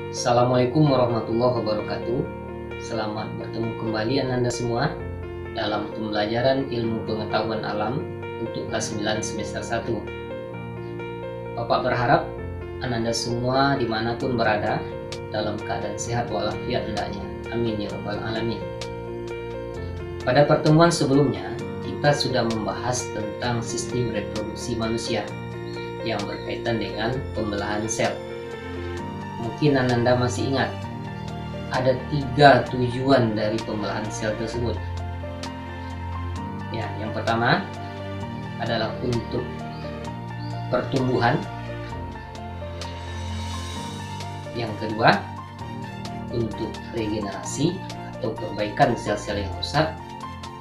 Assalamualaikum warahmatullahi wabarakatuh. Selamat bertemu kembali Ananda semua dalam pembelajaran ilmu pengetahuan alam untuk kelas 9 semester 1. Bapak berharap Ananda semua dimanapun berada dalam keadaan sehat walafiat hendaknya. Amin ya rabbal alamin. Pada pertemuan sebelumnya kita sudah membahas tentang sistem reproduksi manusia yang berkaitan dengan pembelahan sel. Mungkin Ananda masih ingat, ada 3 tujuan dari pembelahan sel tersebut. Ya, yang pertama adalah untuk pertumbuhan. Yang kedua, untuk regenerasi atau perbaikan sel-sel yang rusak.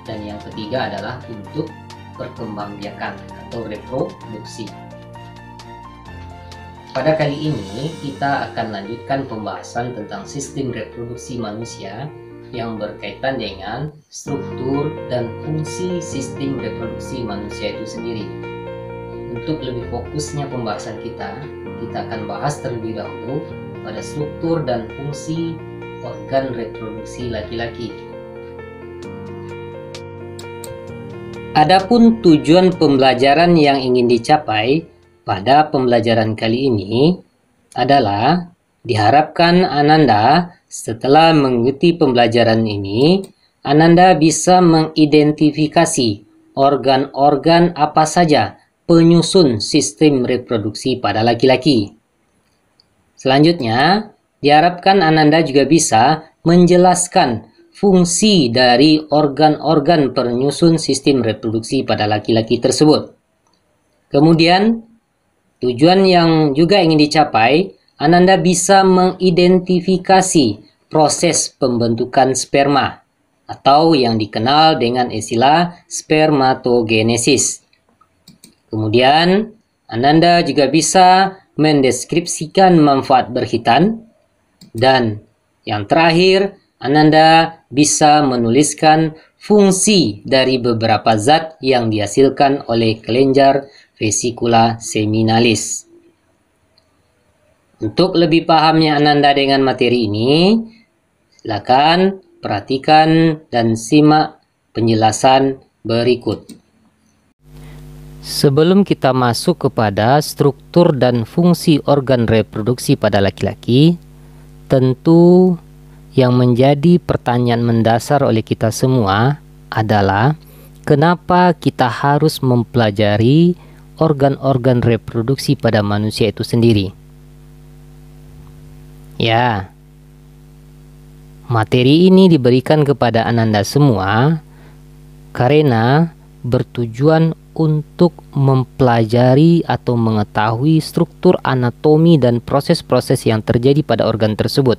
Dan yang ketiga adalah untuk perkembangbiakan atau reproduksi. Pada kali ini kita akan lanjutkan pembahasan tentang sistem reproduksi manusia yang berkaitan dengan struktur dan fungsi sistem reproduksi manusia itu sendiri. Untuk lebih fokusnya pembahasan kita akan bahas terlebih dahulu pada struktur dan fungsi organ reproduksi laki-laki. Adapun tujuan pembelajaran yang ingin dicapai pada pembelajaran kali ini adalah diharapkan Ananda setelah mengikuti pembelajaran ini, Ananda bisa mengidentifikasi organ-organ apa saja penyusun sistem reproduksi pada laki-laki. Selanjutnya, diharapkan Ananda juga bisa menjelaskan fungsi dari organ-organ penyusun sistem reproduksi pada laki-laki tersebut. Kemudian, tujuan yang juga ingin dicapai, Ananda bisa mengidentifikasi proses pembentukan sperma atau yang dikenal dengan istilah spermatogenesis. Kemudian, Ananda juga bisa mendeskripsikan manfaat berkhitan. Dan yang terakhir, Ananda bisa menuliskan fungsi dari beberapa zat yang dihasilkan oleh kelenjar vesikula seminalis. Untuk lebih pahamnya Ananda dengan materi ini, silakan perhatikan dan simak penjelasan berikut. Sebelum kita masuk kepada struktur dan fungsi organ reproduksi pada laki-laki, tentu yang menjadi pertanyaan mendasar oleh kita semua adalah kenapa kita harus mempelajari organ-organ reproduksi pada manusia itu sendiri. Ya, materi ini diberikan kepada Ananda semua karena bertujuan untuk mempelajari atau mengetahui struktur anatomi dan proses-proses yang terjadi pada organ tersebut.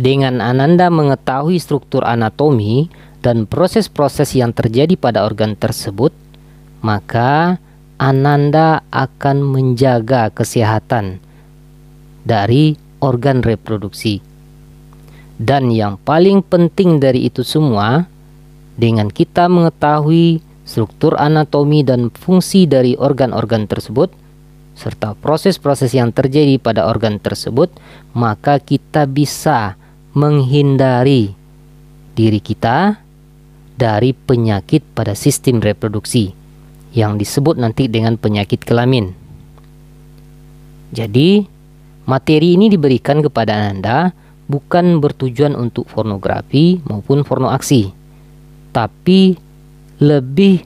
Dengan Ananda mengetahui struktur anatomi dan proses-proses yang terjadi pada organ tersebut, maka Ananda akan menjaga kesehatan dari organ reproduksi. Dan yang paling penting dari itu semua, dengan kita mengetahui struktur anatomi dan fungsi dari organ-organ tersebut, serta proses-proses yang terjadi pada organ tersebut, maka kita bisa menghindari diri kita dari penyakit pada sistem reproduksi yang disebut nanti dengan penyakit kelamin. Jadi, materi ini diberikan kepada Ananda bukan bertujuan untuk pornografi maupun pornoaksi, tapi lebih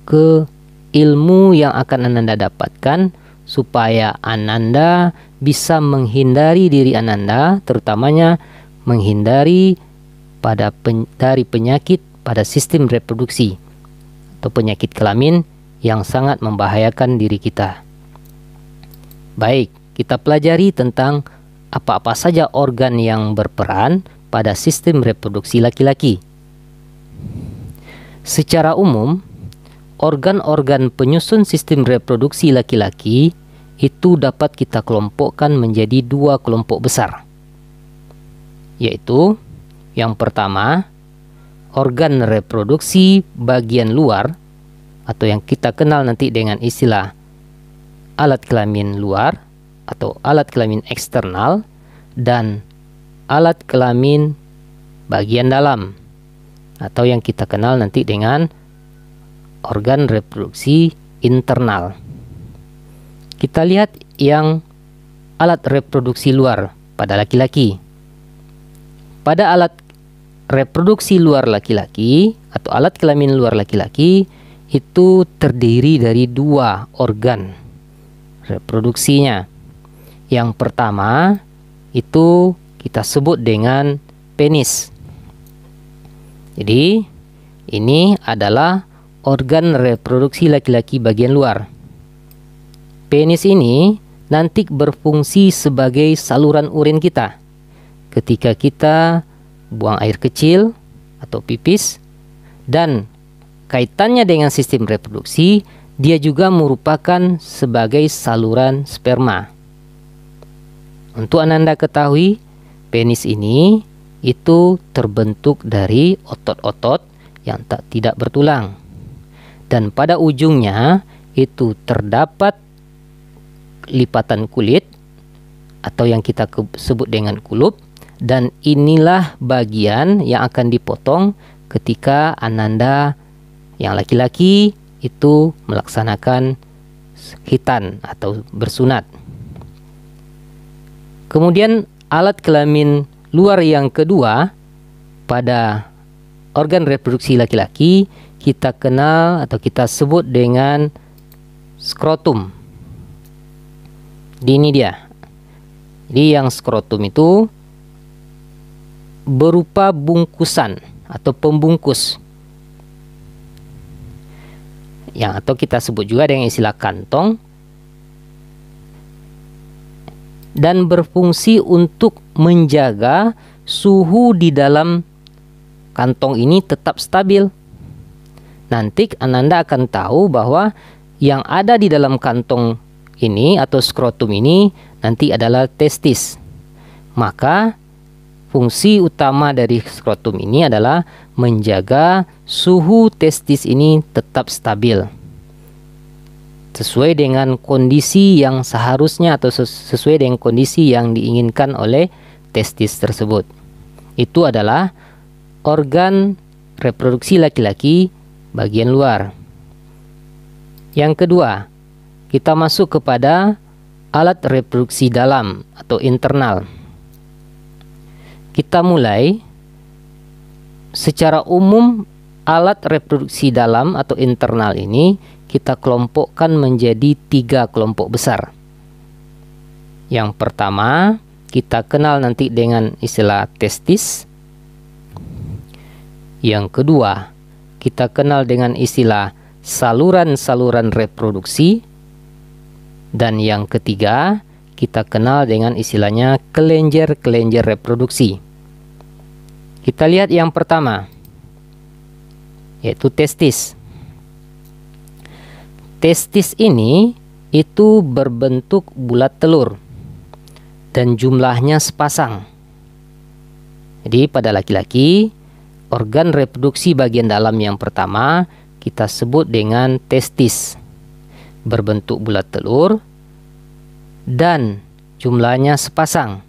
ke ilmu yang akan Ananda dapatkan supaya Ananda bisa menghindari diri Ananda, terutamanya menghindari dari penyakit pada sistem reproduksi atau penyakit kelamin yang sangat membahayakan diri kita. Baik, kita pelajari tentang apa-apa saja organ yang berperan pada sistem reproduksi laki-laki. Secara umum, organ-organ penyusun sistem reproduksi laki-laki itu dapat kita kelompokkan menjadi 2 kelompok besar. Yaitu, yang pertama, organ reproduksi bagian luar atau yang kita kenal nanti dengan istilah alat kelamin luar atau alat kelamin eksternal dan alat kelamin bagian dalam atau yang kita kenal nanti dengan organ reproduksi internal. Kita lihat yang alat reproduksi luar pada laki-laki. Pada alat reproduksi luar laki-laki atau alat kelamin luar laki-laki itu terdiri dari dua organ reproduksinya. Yang pertama itu kita sebut dengan penis. Jadi ini adalah organ reproduksi laki-laki bagian luar. Penis ini nanti berfungsi sebagai saluran urin kita. Ketika kita buang air kecil atau pipis, dan kaitannya dengan sistem reproduksi, dia juga merupakan sebagai saluran sperma. Untuk Ananda ketahui, penis ini itu terbentuk dari otot-otot yang tidak bertulang. Dan pada ujungnya itu terdapat lipatan kulit atau yang kita sebut dengan kulup. Dan inilah bagian yang akan dipotong ketika Ananda yang laki-laki itu melaksanakan khitan atau bersunat. Kemudian alat kelamin luar yang kedua pada organ reproduksi laki-laki kita kenal atau kita sebut dengan skrotum. Ini dia. Jadi yang skrotum itu berupa bungkusan atau pembungkus yang atau kita sebut juga dengan istilah kantong, dan berfungsi untuk menjaga suhu di dalam kantong ini tetap stabil. Nanti Ananda akan tahu bahwa yang ada di dalam kantong ini atau skrotum ini nanti adalah testis. Maka fungsi utama dari skrotum ini adalah menjaga suhu testis ini tetap stabil sesuai dengan kondisi yang seharusnya atau sesuai dengan kondisi yang diinginkan oleh testis tersebut. Itu adalah organ reproduksi laki-laki bagian luar. Yang kedua, kita masuk kepada alat reproduksi dalam atau internal. Kita mulai secara umum alat reproduksi dalam atau internal ini kita kelompokkan menjadi 3 kelompok besar. Yang pertama kita kenal nanti dengan istilah testis. Yang kedua kita kenal dengan istilah saluran-saluran reproduksi. Dan yang ketiga kita kenal dengan istilahnya kelenjar-kelenjar reproduksi. Kita lihat yang pertama, yaitu testis. Testis ini itu berbentuk bulat telur dan jumlahnya sepasang. Jadi pada laki-laki, organ reproduksi bagian dalam yang pertama kita sebut dengan testis. Berbentuk bulat telur dan jumlahnya sepasang.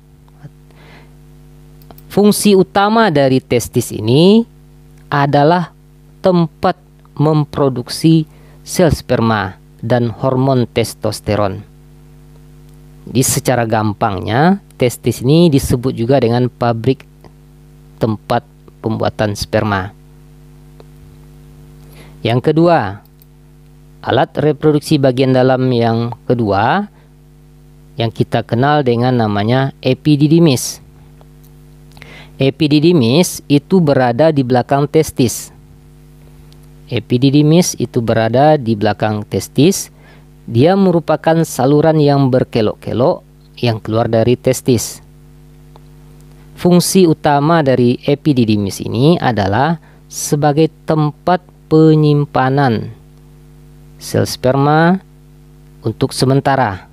Fungsi utama dari testis ini adalah tempat memproduksi sel sperma dan hormon testosteron. Jadi secara gampangnya, testis ini disebut juga dengan pabrik tempat pembuatan sperma. Yang kedua, alat reproduksi bagian dalam yang kedua yang kita kenal dengan namanya epididymis. Epididymis itu berada di belakang testis. Epididymis itu berada di belakang testis. Dia merupakan saluran yang berkelok-kelok yang keluar dari testis. Fungsi utama dari epididymis ini adalah sebagai tempat penyimpanan sel sperma untuk sementara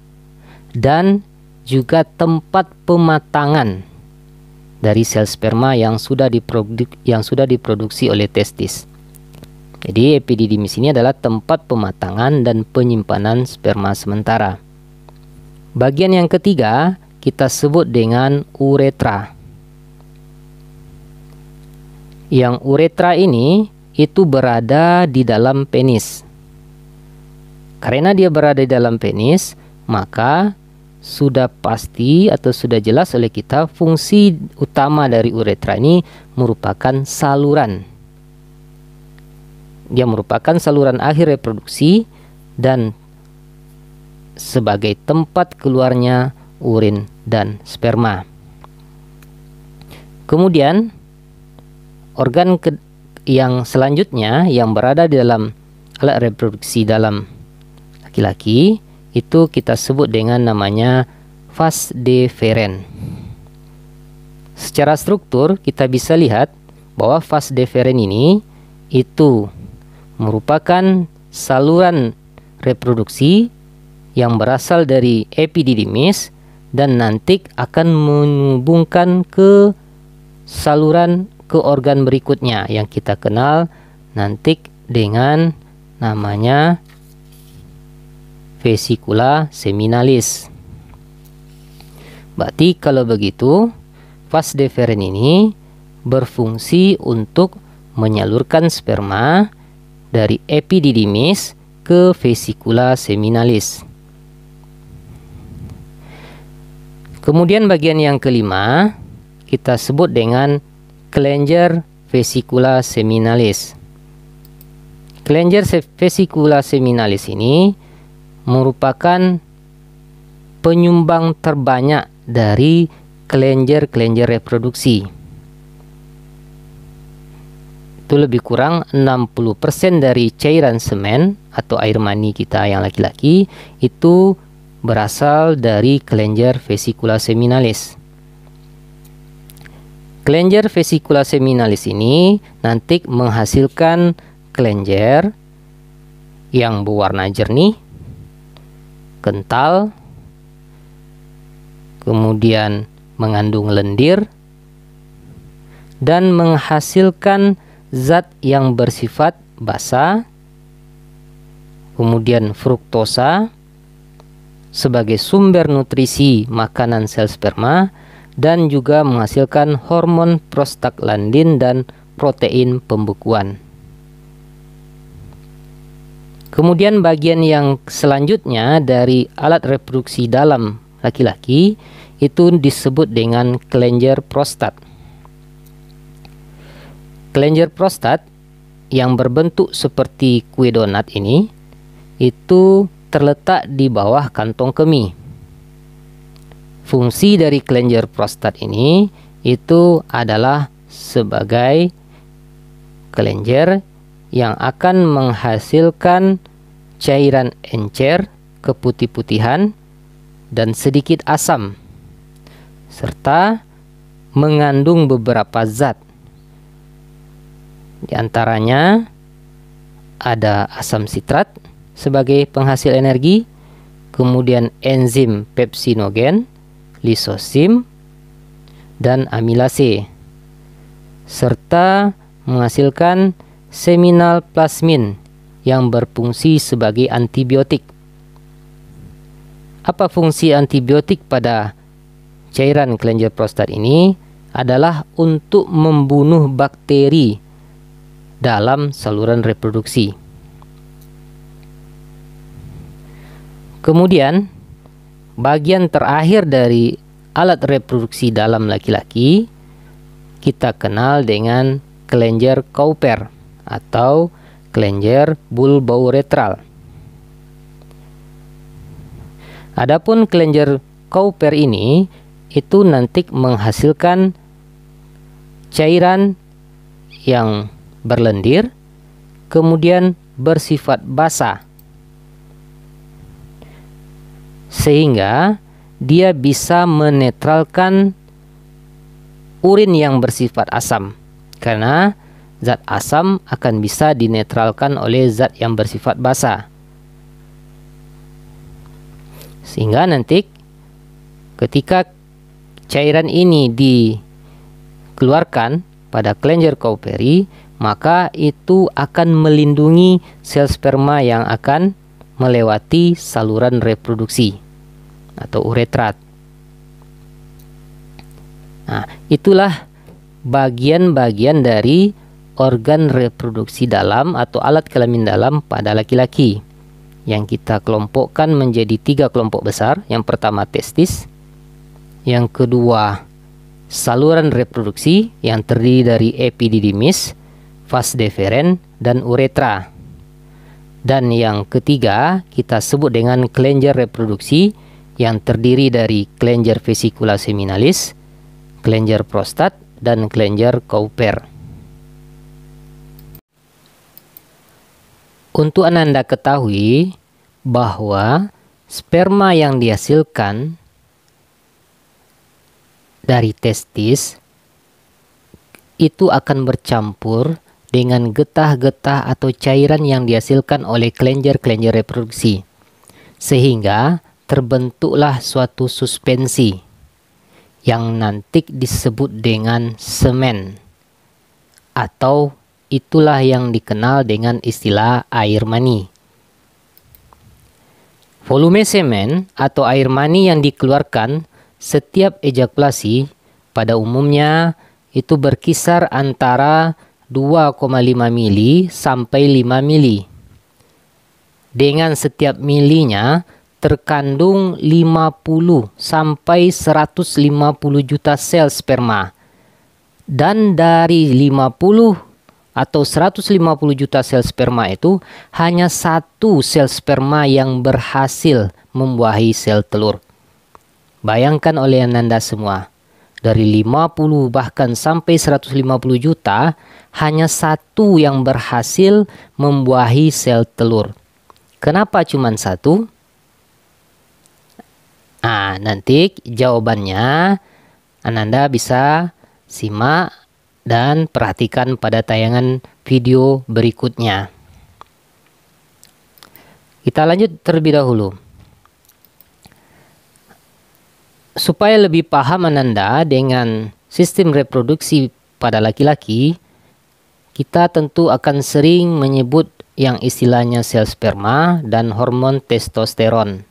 dan juga tempat pematangan dari sel sperma yang sudah diproduksi oleh testis. Jadi epididymis ini adalah tempat pematangan dan penyimpanan sperma sementara. Bagian yang ketiga kita sebut dengan uretra. Yang uretra ini itu berada di dalam penis. Karena dia berada di dalam penis, maka sudah pasti atau sudah jelas oleh kita fungsi utama dari uretra ini merupakan saluran. Dia merupakan saluran akhir reproduksi dan sebagai tempat keluarnya urin dan sperma. Kemudian organ yang selanjutnya yang berada di dalam alat reproduksi dalam laki-laki itu kita sebut dengan namanya vas deferens. Secara struktur kita bisa lihat bahwa vas deferens ini itu merupakan saluran reproduksi yang berasal dari epididymis dan nanti akan menghubungkan ke saluran ke organ berikutnya yang kita kenal nanti dengan namanya vesicula seminalis. Berarti kalau begitu vas deferens ini berfungsi untuk menyalurkan sperma dari epididymis ke vesicula seminalis. Kemudian bagian yang kelima kita sebut dengan Clenger vesicula seminalis. Clenger vesicula seminalis ini merupakan penyumbang terbanyak dari kelenjar reproduksi. Itu lebih kurang 60% dari cairan semen atau air mani kita yang laki-laki itu berasal dari kelenjar vesicula seminalis. Kelenjar vesicula seminalis ini nanti menghasilkan kelenjar yang berwarna jernih, kental, kemudian mengandung lendir, dan menghasilkan zat yang bersifat basa, kemudian fruktosa sebagai sumber nutrisi makanan sel sperma, dan juga menghasilkan hormon prostaglandin dan protein pembekuan. Kemudian bagian yang selanjutnya dari alat reproduksi dalam laki-laki itu disebut dengan kelenjar prostat. Kelenjar prostat yang berbentuk seperti kue donat ini itu terletak di bawah kantong kemih. Fungsi dari kelenjar prostat ini itu adalah sebagai kelenjar yang akan menghasilkan cairan encer, keputih-putihan, dan sedikit asam, serta mengandung beberapa zat. Di antaranya ada asam sitrat sebagai penghasil energi, kemudian enzim pepsinogen, lisosim, dan amilase, serta menghasilkan seminal plasmin yang berfungsi sebagai antibiotik. Apa fungsi antibiotik pada cairan kelenjar prostat ini? Adalah untuk membunuh bakteri dalam saluran reproduksi. Kemudian bagian terakhir dari alat reproduksi dalam laki-laki kita kenal dengan kelenjar Cowper atau kelenjar bulbouretral. Adapun kelenjar Cowper ini itu nanti menghasilkan cairan yang berlendir, kemudian bersifat basa, sehingga dia bisa menetralkan urin yang bersifat asam, karena zat asam akan bisa dinetralkan oleh zat yang bersifat basa. Sehingga nanti ketika cairan ini dikeluarkan pada kelenjar Cowperi, maka itu akan melindungi sel sperma yang akan melewati saluran reproduksi. atau uretra. Nah, itulah bagian-bagian dari organ reproduksi dalam atau alat kelamin dalam pada laki-laki yang kita kelompokkan menjadi 3 kelompok besar. Yang pertama testis, yang kedua saluran reproduksi yang terdiri dari epididymis, vas deferens, dan uretra. Dan yang ketiga kita sebut dengan kelenjar reproduksi yang terdiri dari kelenjar vesicula seminalis, kelenjar prostat, dan kelenjar Cowper. Untuk Ananda ketahui bahwa sperma yang dihasilkan dari testis itu akan bercampur dengan getah-getah atau cairan yang dihasilkan oleh kelenjar-kelenjar reproduksi, sehingga terbentuklah suatu suspensi yang nanti disebut dengan semen, atau itulah yang dikenal dengan istilah air mani. Volume semen atau air mani yang dikeluarkan setiap ejakulasi pada umumnya itu berkisar antara 2,5 mili sampai 5 mili. Dengan setiap milinya terkandung 50 sampai 150 juta sel sperma. Dan dari 50 atau 150 juta sel sperma itu hanya 1 sel sperma yang berhasil membuahi sel telur. Bayangkan oleh Ananda semua, dari 50 bahkan sampai 150 juta hanya 1 yang berhasil membuahi sel telur. Kenapa cuma 1? Nah, nanti jawabannya Ananda bisa simak dan perhatikan pada tayangan video berikutnya. Kita lanjut terlebih dahulu. Supaya lebih paham Ananda dengan sistem reproduksi pada laki-laki, kita tentu akan sering menyebut yang istilahnya sel sperma dan hormon testosteron.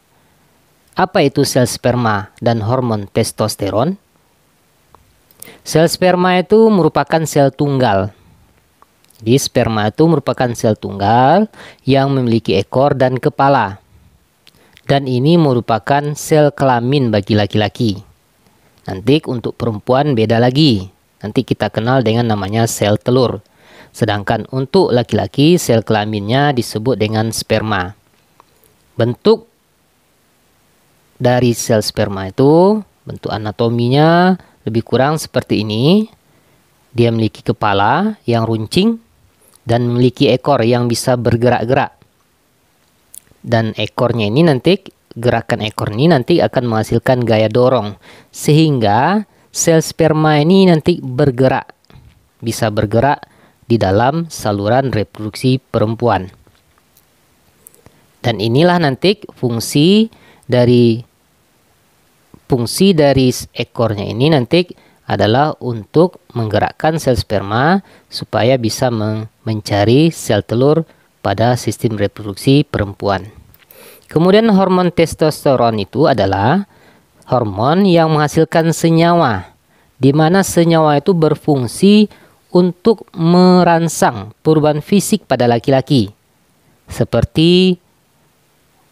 Apa itu sel sperma dan hormon testosteron? Sel sperma itu merupakan sel tunggal. Jadi sperma itu merupakan sel tunggal yang memiliki ekor dan kepala. Dan ini merupakan sel kelamin bagi laki-laki. Nanti untuk perempuan beda lagi. Nanti kita kenal dengan namanya sel telur. Sedangkan untuk laki-laki sel kelaminnya disebut dengan sperma. Bentuk dari sel sperma itu, bentuk anatominya lebih kurang seperti ini. Dia memiliki kepala yang runcing dan memiliki ekor yang bisa bergerak-gerak. Dan ekornya ini nanti, gerakan ekor ini nanti akan menghasilkan gaya dorong. Sehingga sel sperma ini nanti bergerak. Bisa bergerak di dalam saluran reproduksi perempuan. Dan inilah nanti fungsi dari ekornya ini nanti adalah untuk menggerakkan sel sperma supaya bisa mencari sel telur pada sistem reproduksi perempuan. Kemudian hormon testosteron itu adalah hormon yang menghasilkan senyawa, di mana senyawa itu berfungsi untuk merangsang perubahan fisik pada laki-laki, seperti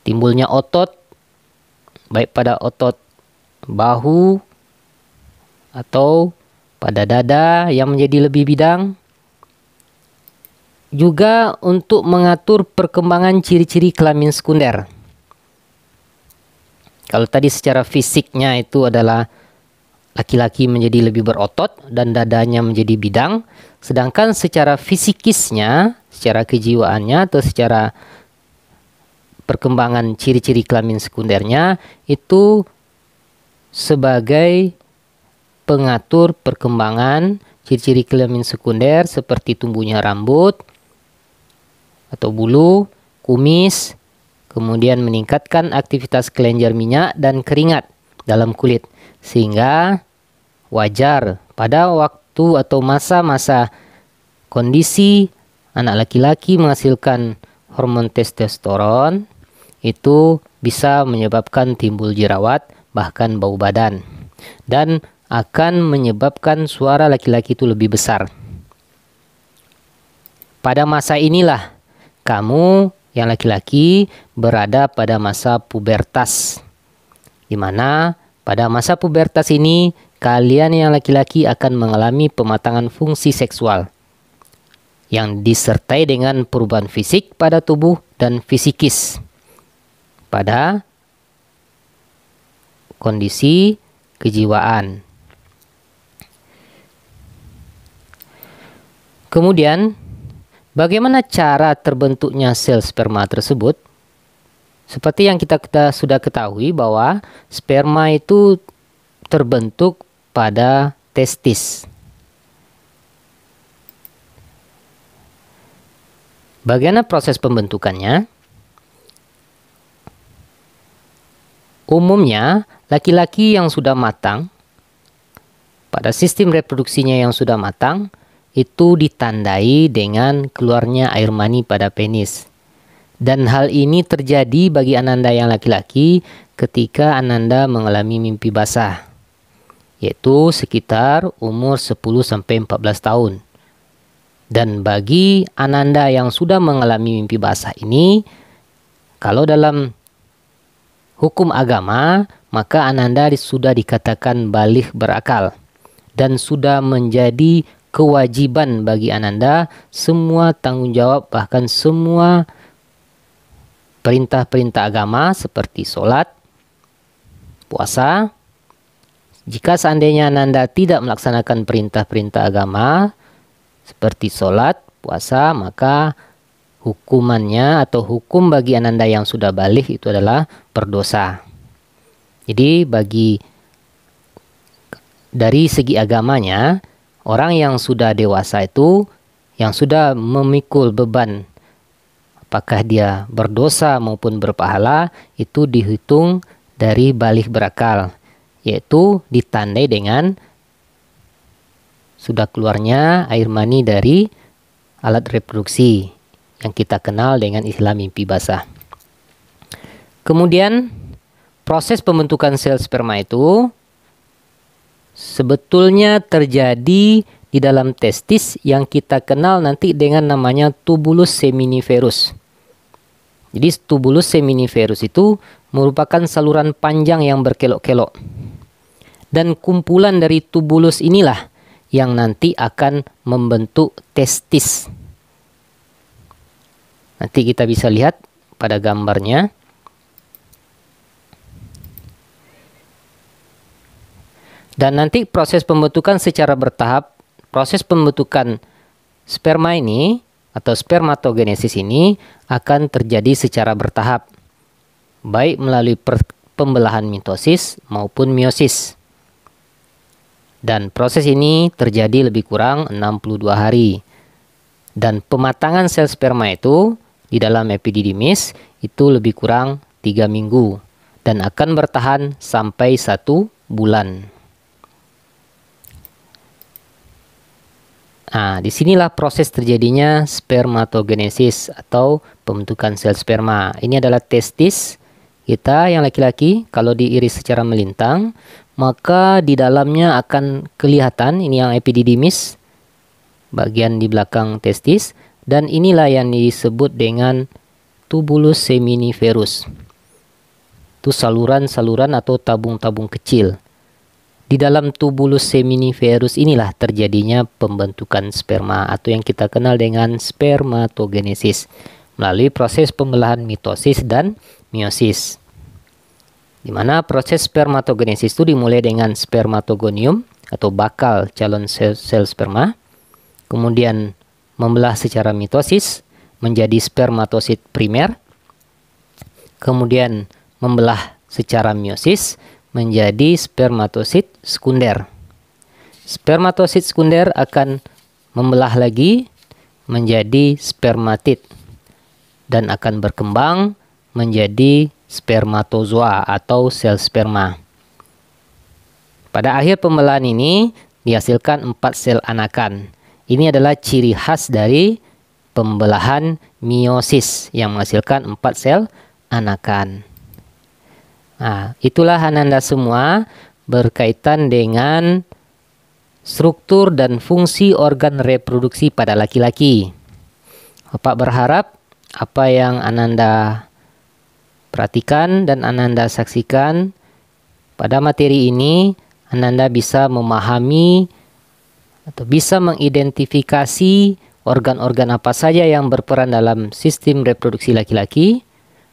timbulnya otot, baik pada otot bahu atau pada dada yang menjadi lebih bidang. Juga untuk mengatur perkembangan ciri-ciri kelamin sekunder. Kalau tadi secara fisiknya itu adalah laki-laki menjadi lebih berotot dan dadanya menjadi bidang, sedangkan secara fisikisnya, secara kejiwaannya atau secara perkembangan ciri-ciri kelamin sekundernya itu sebagai pengatur perkembangan ciri-ciri kelamin sekunder seperti tumbuhnya rambut atau bulu, kumis, kemudian meningkatkan aktivitas kelenjar minyak dan keringat dalam kulit, sehingga wajar pada waktu atau masa-masa kondisi anak laki-laki menghasilkan hormon testosteron, itu bisa menyebabkan timbul jerawat, bahkan bau badan. Dan akan menyebabkan suara laki-laki itu lebih besar. Pada masa inilah kamu yang laki-laki berada pada masa pubertas. Di mana pada masa pubertas ini kalian yang laki-laki akan mengalami pematangan fungsi seksual yang disertai dengan perubahan fisik pada tubuh dan fisikis pada kondisi kejiwaan. Kemudian, bagaimana cara terbentuknya sel sperma tersebut? Seperti yang kita sudah ketahui bahwa sperma itu terbentuk pada testis. Bagaimana proses pembentukannya? Umumnya, laki-laki yang sudah matang, pada sistem reproduksinya yang sudah matang, itu ditandai dengan keluarnya air mani pada penis. Dan hal ini terjadi bagi Ananda yang laki-laki ketika Ananda mengalami mimpi basah, yaitu sekitar umur 10-14 tahun. Dan bagi Ananda yang sudah mengalami mimpi basah ini, kalau dalam hukum agama, maka Ananda sudah dikatakan baligh berakal. Dan sudah menjadi kewajiban bagi Ananda semua tanggung jawab, bahkan semua perintah-perintah agama seperti sholat, puasa. Jika seandainya Ananda tidak melaksanakan perintah-perintah agama seperti sholat, puasa, maka hukumannya atau hukum bagi Ananda yang sudah baligh itu adalah berdosa. Jadi dari segi agamanya, orang yang sudah dewasa itu, yang sudah memikul beban, apakah dia berdosa maupun berpahala, itu dihitung dari baligh berakal, yaitu ditandai dengan sudah keluarnya air mani dari alat reproduksi yang kita kenal dengan istilah mimpi basah. Kemudian proses pembentukan sel sperma itu sebetulnya terjadi di dalam testis yang kita kenal nanti dengan namanya tubulus seminiferus. Jadi tubulus seminiferus itu merupakan saluran panjang yang berkelok-kelok. Dan kumpulan dari tubulus inilah yang nanti akan membentuk testis. Nanti kita bisa lihat pada gambarnya. Dan nanti proses pembentukan secara bertahap, proses pembentukan sperma ini atau spermatogenesis ini akan terjadi secara bertahap, baik melalui pembelahan mitosis maupun meiosis. Dan proses ini terjadi lebih kurang 62 hari. Dan pematangan sel sperma itu di dalam epididymis itu lebih kurang 3 minggu dan akan bertahan sampai 1 bulan. Nah, disinilah proses terjadinya spermatogenesis atau pembentukan sel sperma. Ini adalah testis kita yang laki-laki. Kalau diiris secara melintang, maka di dalamnya akan kelihatan, ini yang epididymis, bagian di belakang testis, dan inilah yang disebut dengan tubulus seminiferus. Itu saluran-saluran atau tabung-tabung kecil. Di dalam tubulus seminiferus inilah terjadinya pembentukan sperma atau yang kita kenal dengan spermatogenesis melalui proses pembelahan mitosis dan meiosis. Di mana proses spermatogenesis itu dimulai dengan spermatogonium atau bakal calon sel sperma, kemudian membelah secara mitosis menjadi spermatosit primer, kemudian membelah secara meiosis menjadi spermatosit sekunder. Spermatosit sekunder akan membelah lagi menjadi spermatid dan akan berkembang menjadi spermatozoa atau sel sperma. Pada akhir pembelahan ini dihasilkan 4 sel anakan. Ini adalah ciri khas dari pembelahan meiosis yang menghasilkan 4 sel anakan. Nah, itulah Ananda semua berkaitan dengan struktur dan fungsi organ reproduksi pada laki-laki. Bapak berharap apa yang Ananda perhatikan dan Ananda saksikan pada materi ini, Ananda bisa memahami atau bisa mengidentifikasi organ-organ apa saja yang berperan dalam sistem reproduksi laki-laki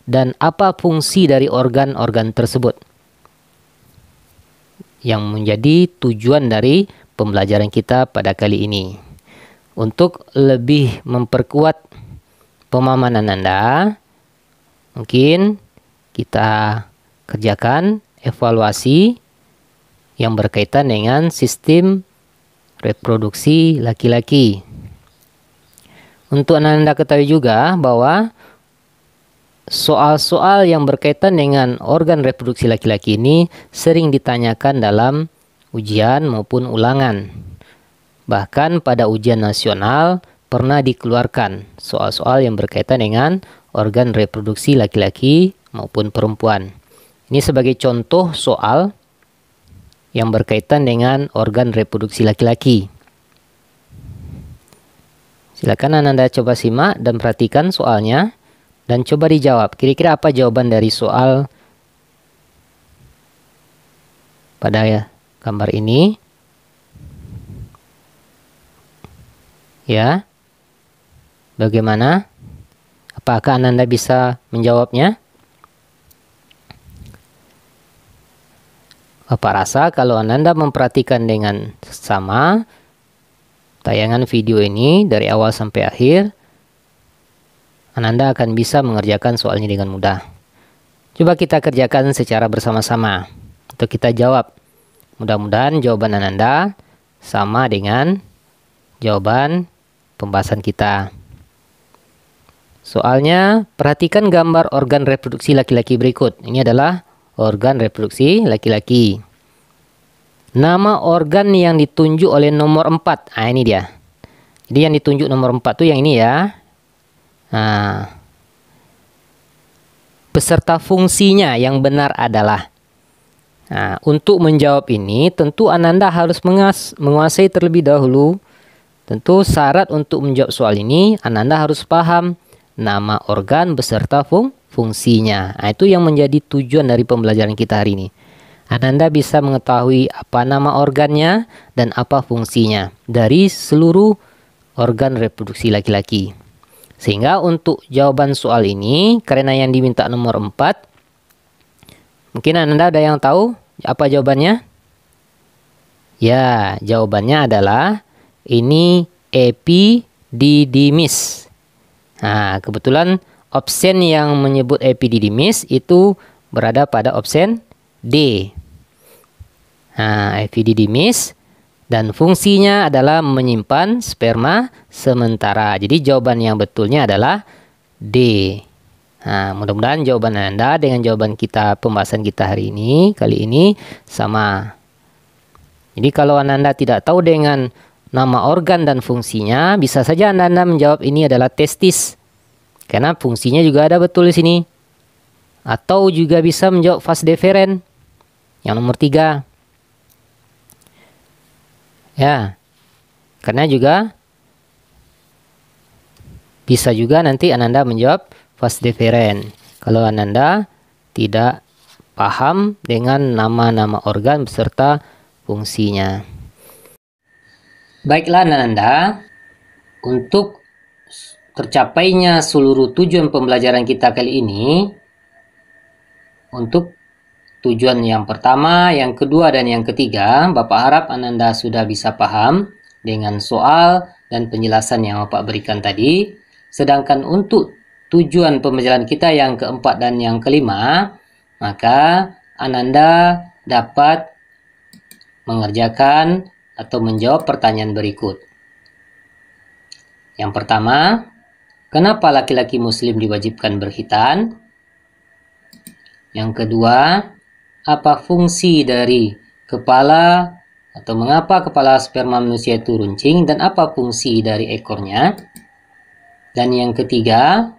dan apa fungsi dari organ-organ tersebut yang menjadi tujuan dari pembelajaran kita pada kali ini. Untuk lebih memperkuat pemahaman Ananda, mungkin kita kerjakan evaluasi yang berkaitan dengan sistem reproduksi laki-laki. Untuk Ananda ketahui juga bahwa soal-soal yang berkaitan dengan organ reproduksi laki-laki ini sering ditanyakan dalam ujian maupun ulangan. Bahkan pada ujian nasional pernah dikeluarkan soal-soal yang berkaitan dengan organ reproduksi laki-laki maupun perempuan. Ini sebagai contoh soal yang berkaitan dengan organ reproduksi laki-laki. Silakan Ananda coba simak dan perhatikan soalnya dan coba dijawab. Kira-kira apa jawaban dari soal pada gambar ini? Ya. Bagaimana? Apakah Ananda bisa menjawabnya? Bapak rasa kalau Ananda memperhatikan dengan seksama tayangan video ini dari awal sampai akhir, Ananda akan bisa mengerjakan soalnya dengan mudah. Coba kita kerjakan secara bersama-sama untuk kita jawab. Mudah-mudahan jawaban Ananda sama dengan jawaban pembahasan kita. Soalnya, perhatikan gambar organ reproduksi laki-laki berikut. Ini adalah organ reproduksi laki-laki. Nama organ yang ditunjuk oleh nomor 4. Nah, ini dia. Jadi yang ditunjuk nomor 4 itu yang ini ya. Nah, beserta fungsinya yang benar adalah. Nah, untuk menjawab ini tentu Ananda harus menguasai terlebih dahulu. Tentu syarat untuk menjawab soal ini Ananda harus paham nama organ beserta fungsinya. Nah, itu yang menjadi tujuan dari pembelajaran kita hari ini. Ananda bisa mengetahui apa nama organnya dan apa fungsinya dari seluruh organ reproduksi laki-laki. Sehingga untuk jawaban soal ini, karena yang diminta nomor 4, mungkin Ananda ada yang tahu apa jawabannya? Ya, jawabannya adalah ini epididymis. Nah, kebetulan opsi yang menyebut epididymis itu berada pada opsi D. Nah, epididymis dan fungsinya adalah menyimpan sperma sementara. Jadi jawaban yang betulnya adalah D. Nah, mudah-mudahan jawaban Anda dengan jawaban kita pembahasan kita kali ini sama. Jadi kalau Anda tidak tahu dengan nama organ dan fungsinya, bisa saja Anda menjawab ini adalah testis. Karena fungsinya juga ada betul di sini. Atau juga bisa menjawab vas deferens yang nomor 3. Ya. Karena juga bisa juga nanti Ananda menjawab vas deferens kalau Ananda tidak paham dengan nama-nama organ beserta fungsinya. Baiklah Ananda, untuk tercapainya seluruh tujuan pembelajaran kita kali ini, untuk tujuan yang pertama, yang kedua, dan yang ketiga, Bapak harap Ananda sudah bisa paham dengan soal dan penjelasan yang Bapak berikan tadi. Sedangkan untuk tujuan pembelajaran kita yang keempat dan yang kelima, maka Ananda dapat mengerjakan atau menjawab pertanyaan berikut. Yang pertama, kenapa laki-laki muslim diwajibkan berkhitan? Yang kedua, apa fungsi dari kepala atau mengapa kepala sperma manusia itu runcing dan apa fungsi dari ekornya? Dan yang ketiga,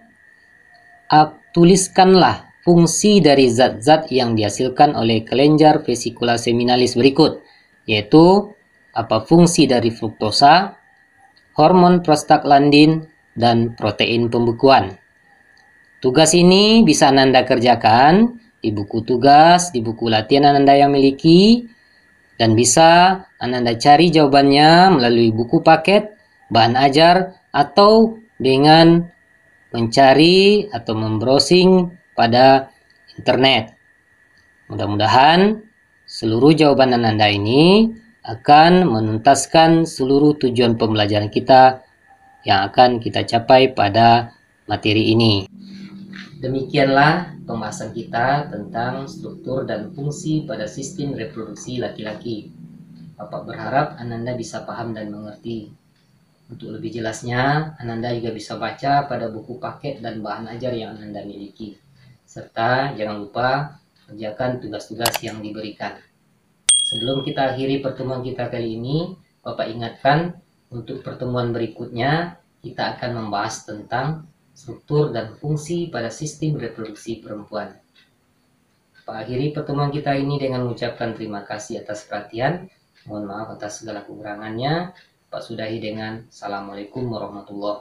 tuliskanlah fungsi dari zat-zat yang dihasilkan oleh kelenjar vesikula seminalis berikut, yaitu apa fungsi dari fruktosa, hormon prostaglandin, dan protein pembekuan. Tugas ini bisa Ananda kerjakan di buku tugas, di buku latihan Ananda yang miliki, dan bisa Ananda cari jawabannya melalui buku paket, bahan ajar, atau dengan mencari atau membrowsing pada internet. Mudah-mudahan seluruh jawaban Ananda ini akan menuntaskan seluruh tujuan pembelajaran kita yang akan kita capai pada materi ini. Demikianlah pembahasan kita tentang struktur dan fungsi pada sistem reproduksi laki-laki. Bapak berharap Ananda bisa paham dan mengerti. Untuk lebih jelasnya, Ananda juga bisa baca pada buku paket dan bahan ajar yang Ananda miliki. Serta jangan lupa kerjakan tugas-tugas yang diberikan. Sebelum kita akhiri pertemuan kita kali ini, Bapak ingatkan untuk pertemuan berikutnya kita akan membahas tentang struktur dan fungsi pada sistem reproduksi perempuan. Bapak akhiri pertemuan kita ini dengan mengucapkan terima kasih atas perhatian. Mohon maaf atas segala kekurangannya. Pak sudahi dengan Assalamualaikum warahmatullahi wabarakatuh.